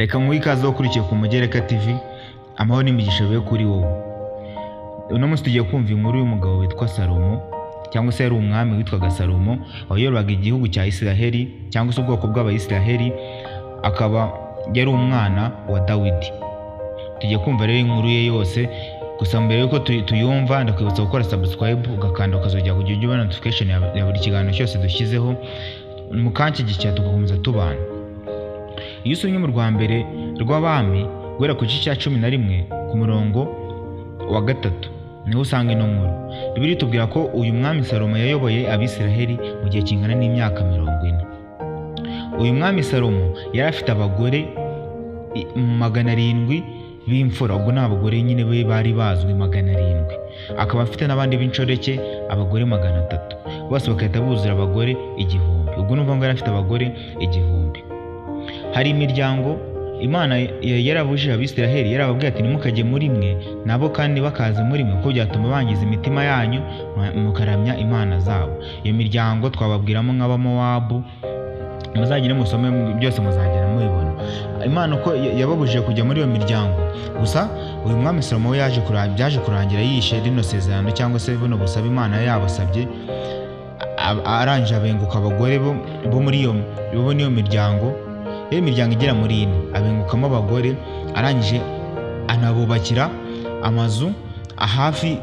Reka nk'uyu ikaze wakurikiye ku Mugereka TV, amahoro n'imigisha bibe kuri wowe. Uno munsi tugiye kumva inkuru y'umugabo witwa Salomo, cyangwa se yari umwami witwaga Salomo, wayoboraga igihugu cya Isiraheli cyangwa se ubwoko bw'Abayisiraheli, akaba yari umwana wa Dawidi. Tugiye kumva rero inkuru ye yose, gusa mbere yuko tuyumva ndakwibutsa gukora subscribe, ugakanda ukazojya kujya ubona notification ya buri kiganiro cyose dushyizeho, mu kanki gice tugakomeza tubana. Iyo usomye mu rwa mbere rw'Abami guhera ku gice cya 11 ku murongo wa 3 niho usanga ino nkuru. Bibiri tubwira ko uyu mwami Salomo yayoboye Abisiraheli mu gihe kingana n'imyaka 40. Uyu mwami Salomo yari afite abagore 700 b'imfura, ubwo n'abagore nyine be bari bazwi 700. Akaba afite n'abandi b'inshoreke abagore 300, bose bakahita buzura abagore 1000. Ubwo n'uvuga ngo yari afite abagore 1000. Hari imiryango Imana yarabujije Abisiraheli, yarababwiye ati nimukajye muri mwe nabo kandi bakaze muri mwe, ko byatuma bangiza imitima yanyu mukaramya imana zabo. Iyo miryango twababwiramo nk'Abamowabu, muzagire musome byose muzagera mubibona. Imana uko yababujije kujya muri iyo miryango, gusa uyu mwami Salomo byaje kurangira yishe rino sezerano cyangwa se buno busaba Imana yabasabye, arangije abenguka abagore bo muri iyo miryango. Iyo miryango igera muri 4 abengukamo abagore, arangije anabubakira amazu hafi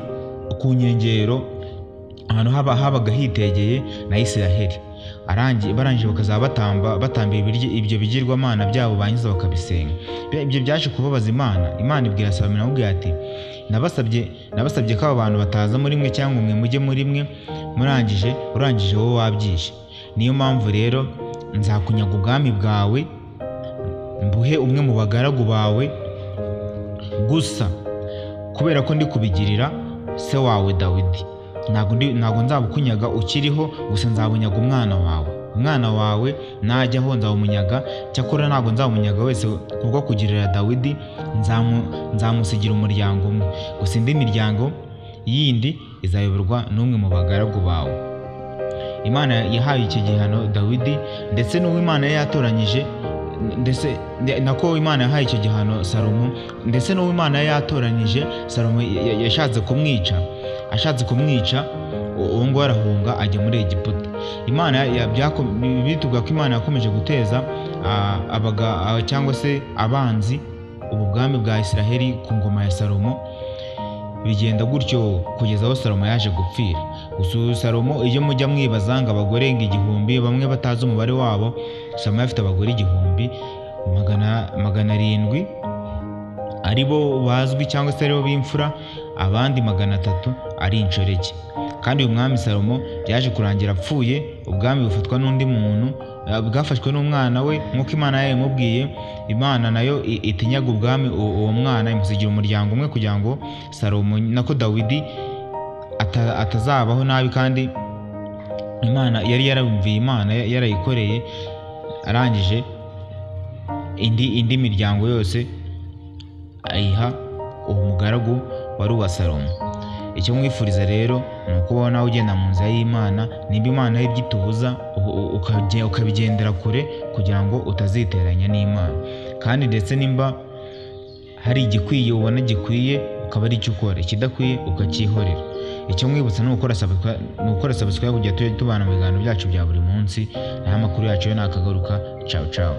ku nkengero ahantu habaga hitegeye na Isiraheli. Barangije bakazaba batambira ibyo bigirwamana byabo, bangiza bakabisenga. Ibyo byaje kubabaza Imana ibwira Salomo nawe ati nabasabye ko aba bantu bataza muri mwe cyangwa mwe mujye muri mwe, urangije wowe wabyishe. Niyo mpamvu rero nzakunyaga ubwami bwawe, mbuhe umwe mu bagaragu bawe, gusa kubera ko ndi kubigirira se wawe Dawidi, ntago nzabukunyaga ukiriho, gusa nzabunyaga umwana wawe najyaho nzawumunyaga. Cyakora ntago nzamunyaga wese kubwo kugirira Dawidi, nzamusigira umuryango umwe, gusa indi miryango yindi izayoborwa n'umwe mu bagaragu bawe. Imana yahaye iki gihano Dawidi, ndetse n'uwo Imana yatoranyije, ndetse nako Imana yahaye icyo gihano Salomo, ndetse n'uwo Imana yatoranyije Salomo yashatse kumwica, uwo ngo arahunga ajya muri Egiputa. Imana bituvuga ko Imana yakomeje guteza cyangwa se abanzi ubu bwami bwa Isiraheli ku ngoma ya Salomo. Bigenda gutyo kugeza aho Salomo yaje gupfira. Gusa Salomo, iyo mujya mwibaza ngo abagore 1000, bamwe batazi umubare wabo, Salomo afite abagore 700 ari bo bazwi cyangwa se ari bo b'imfura, abandi 300 ari inshoreke. Kandi uyu mwami Salomo yaje kurangira apfuye, ubwami bufatwa n'undi muntu, bwafashwe n'umwana we nk'uko Imana yayimubwiye. Imana nayo itinyaga ubwami uwo mwana, imusigira umuryango umwe kugira ngo Salomo nako Dawidi atazabaho nabi. Kandi Imana yari yarabumviye, Imana yarayikoreye, arangije indi miryango yose ayiha uwo mugaragu wari uwa Salomo. Icyo mwifuriza rero ni ukubaho nawe ugenda mu nzira y'Imana, nimba Imana ibyitubuza ukabigendera kure kugira ngo utaziteranya n'Imana. Kandi ndetse nimba hari igikwiye ubona gikwiye, ukaba ari icyo ukora, ikidakwiye ukacyihorera. Icyo mwibutsa ni gukora subscribe kugira tujye tubana mu biganiro byacu bya buri munsi, n'amakuru yacu yo nakagaruka. Ciao ciao.